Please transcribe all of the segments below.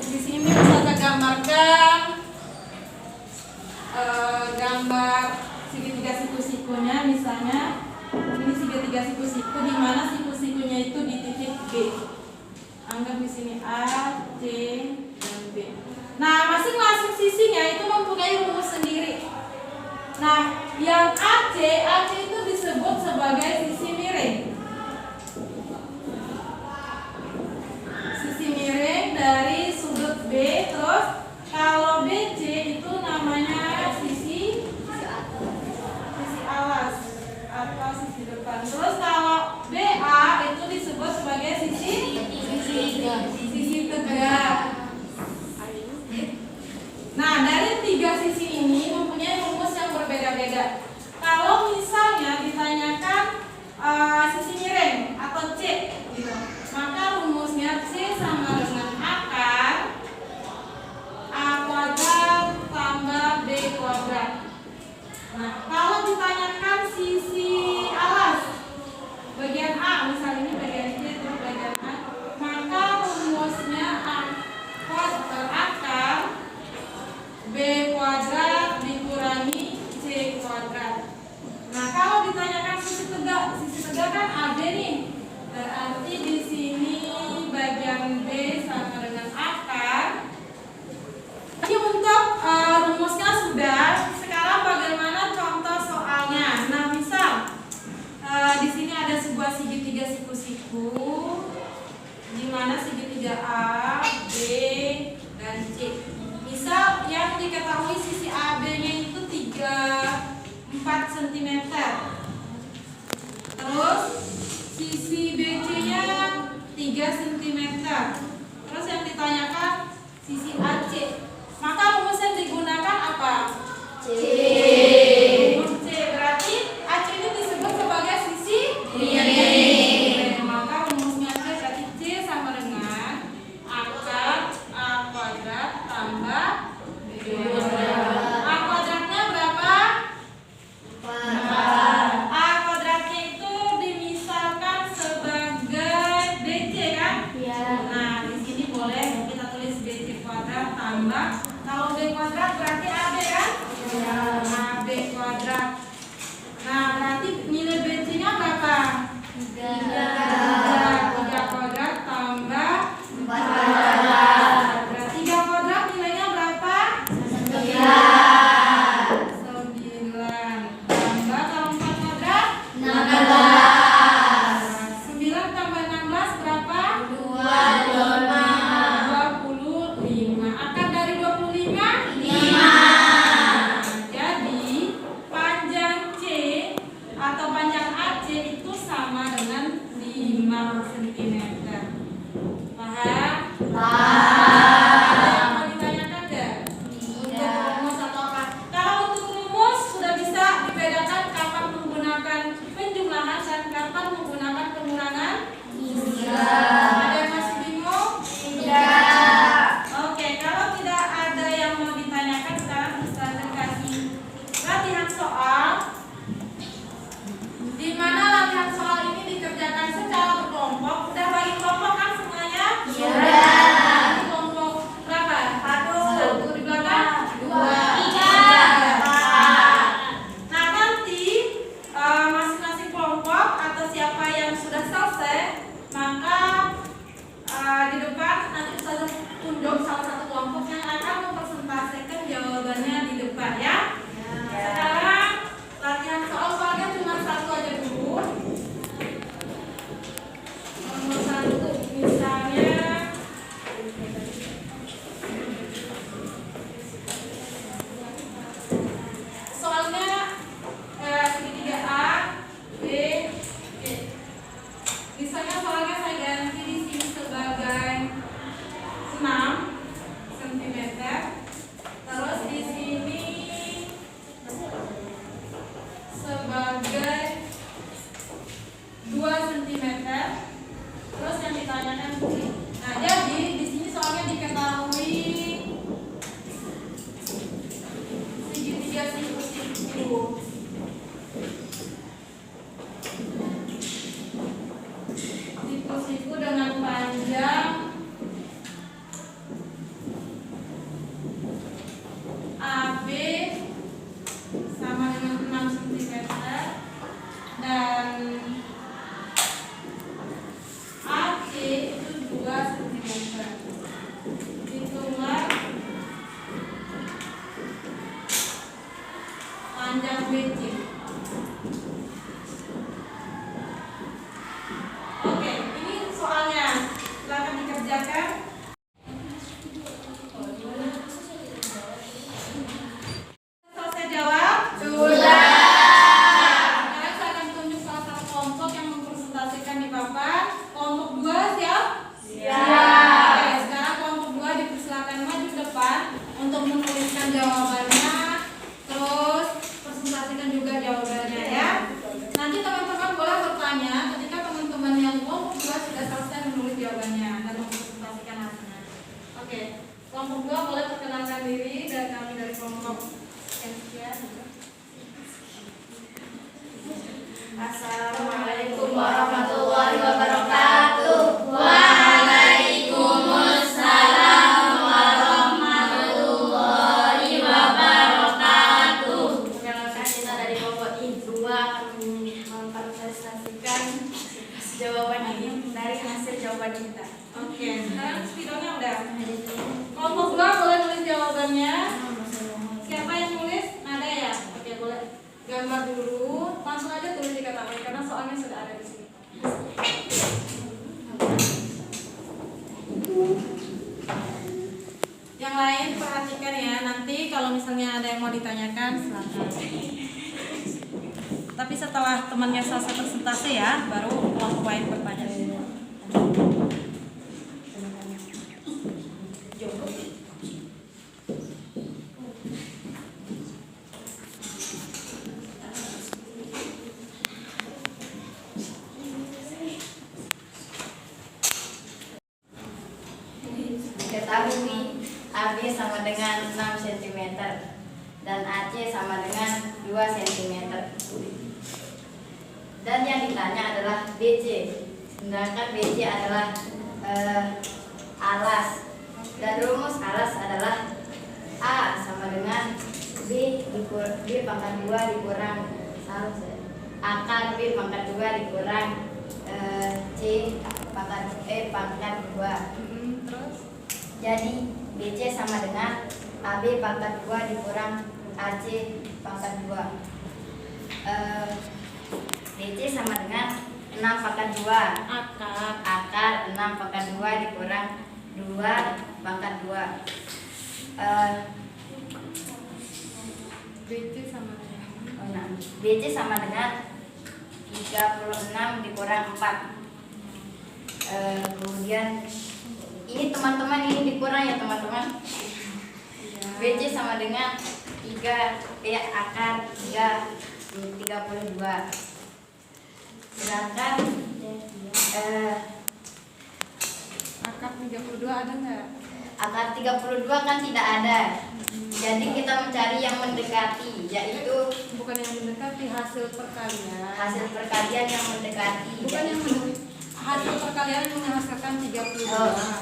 di sini Ustazah gambarkan gambar segitiga siku-sikunya. Misalnya ini segitiga siku-siku di mana siku-sikunya itu di titik B. Anggap di sini A, C, dan B. Nah, masing-masing sisinya itu mempunyai rumus sendiri. Nah, yang AC itu disebut sebagai sisi miring. Sisi miring dari sudut B. Terus kalau BC itu namanya sisi alas atau sisi depan. Terus kalau BA itu disebut sebagai sisi tegak. Nah, dari tiga sisi ini mempunyai rumus yang berbeda-beda. Kalau misalnya ditanyakan sisi miring atau C, gitu, maka rumusnya C sama dengan akar A kuadrat tambah B kuadrat. Nah, kalau ditanyakan sisi alas, bagian A, misalnya ini bagian C, terus bagian A, maka rumusnya akar B kuadrat dikurangi C kuadrat. Nah, kalau ditanyakan sisi tegak kan AB nih. Berarti di sini bagian B sama dengan akar. Ini untuk rumusnya sudah. Sekarang bagaimana contoh soalnya? Nah, misal di sini ada sebuah segitiga siku-siku, di mana segitiga A, B, dan C. Misal yang diketahui sisi AB-nya itu 4 cm. Terus sisi BC-nya 3 cm. Terus yang ditanyakan sisi AC. Maka rumus yang digunakan apa? C. Rumus C. Berarti AC ini disebut sebagai sisi miring. Maka rumusnya C berarti C sama dengan akar A kuadrat tambah B kuadrat. A kuadratnya berapa? 4. A kuadratnya itu dimisalkan sebagai BC kan? Iya. Nah, di sini boleh kita tulis BC kuadrat tambah, kalau B kuadrat berarti AB kan? Iya. AB kuadrat. Nah, berarti nilai BC-nya berapa? 3 kuadrat tambah 4 kuadrat. 3 kuadrat nilainya berapa? 9. Tambah kalau 4 kuadrat 16. 9 tambah 16 berapa? 25. Akar dari 25? 5. Jadi panjang C atau panjang AC itu sama dengan 5 dan AC itu 2 cm. Hitunglah panjang BC. Oke, ini soalnya silakan dikerjakan. Selesai jawab? Sudah. Sekarang saya akan tunjuk salah satu kelompok yang mempresentasikan di papan. Kelompok 2 siap? Siap. Oke, sekarang kelompok 2 dipersilakan maju ke depan untuk menuliskan jawabannya. Terus presentasikan juga jawabannya ya. Nanti teman-teman boleh bertanya ketika teman-teman yang kelompok 2 sudah selesai menulis jawabannya dan mempresentasikan hasilnya. Oke, kelompok 2 boleh perkenalkan diri dan kami dari kelompok sekian. Assalamualaikum warahmatullahi wabarakatuh. Waalaikumsalam warahmatullahi wabarakatuh. Perkenalkan, kita dari kelompok I2 akan mempresentasikan jawaban ini dari hasil jawaban kita. Oke, sekarang spidolnya udah. Kelompok 2 boleh nulis jawabannya. Siapa yang nulis? Nada ya? Oke, boleh. Gambar dulu, langsung aja tulis di kata karena soalnya sudah ada di sini. Yang lain perhatikan ya, nanti kalau misalnya ada yang mau ditanyakan silakan. Tapi setelah temannya selesai presentasi ya, baru kelompok lain bertanya. Ketahui AB sama dengan 6 cm dan AC sama dengan 2 cm. Dan yang ditanya adalah BC. Sedangkan BC adalah alas. Dan rumus alas adalah A sama dengan B pangkat 2 dikurang akar B pangkat 2 dikurang C pangkat 2. Terus? Jadi BC sama dengan AB pangkat 2 dikurang AC pangkat 2. BC sama dengan 6 pangkat 2 akar 6 pangkat 2 dikurang 2 pangkat 2. BC sama dengan BC sama dengan 36 dikurang 4. Kemudian ini teman-teman, ini dikurang ya teman-teman. BC sama dengan 3 akar 32. Sedangkan akar 32 ada nggak? akar 32 kan tidak ada. Jadi kita mencari yang mendekati, yaitu Bukan yang mendekati, hasil perkalian. hasil perkalian yang mendekati. Bukan yang mendekati, hasil perkalian yang menghasilkan 32.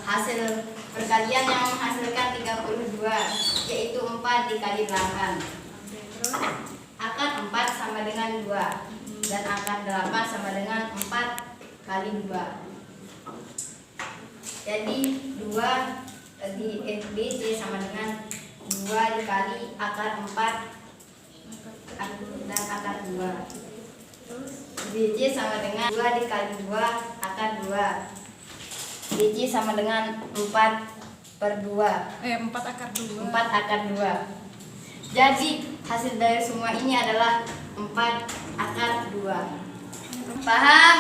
Hasil perkalian yang menghasilkan 32, yaitu 4 dikali 8. Oke, terus? Akar 4 sama dengan 2 dan akar 8 sama dengan 4 kali 2. Jadi 2 di BC sama dengan 2 dikali akar 4 dan akar 2. BC sama dengan 2 dikali 2 akar 2. BC sama dengan 4/2. 4 akar 2. 4 akar 2. Jadi hasil dari semua ini adalah 4 akar 2. Paham?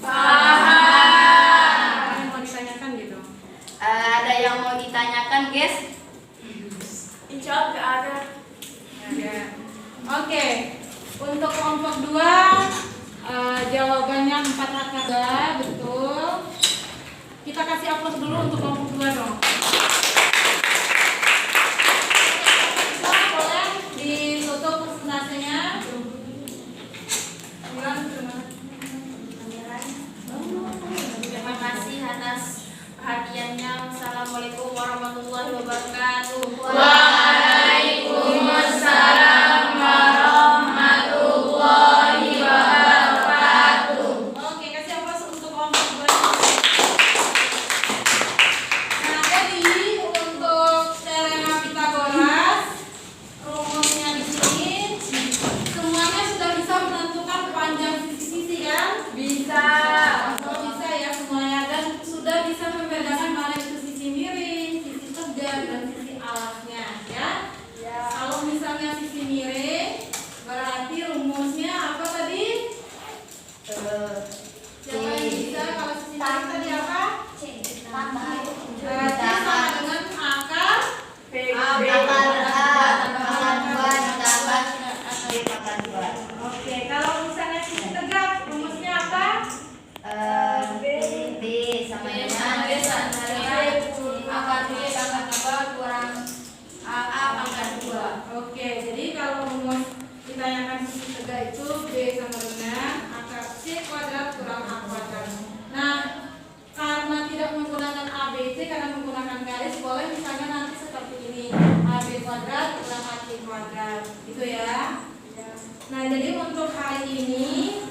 Ada yang mau ditanyakan gitu? Ada yang mau ditanyakan, guys? Insya Allah nggak ada. Ada. Oke, untuk kelompok 2 jawabannya 4 akar 2, betul. Kita kasih aplaus dulu untuk kelompok 2 dong. Boleh ditutup presentasinya. Terima kasih atas perhatiannya. Wassalamualaikum warahmatullahi wabarakatuh. Waalaikumsalam warahmatullahi paragraf. Gitu ya. Nah, jadi untuk hari ini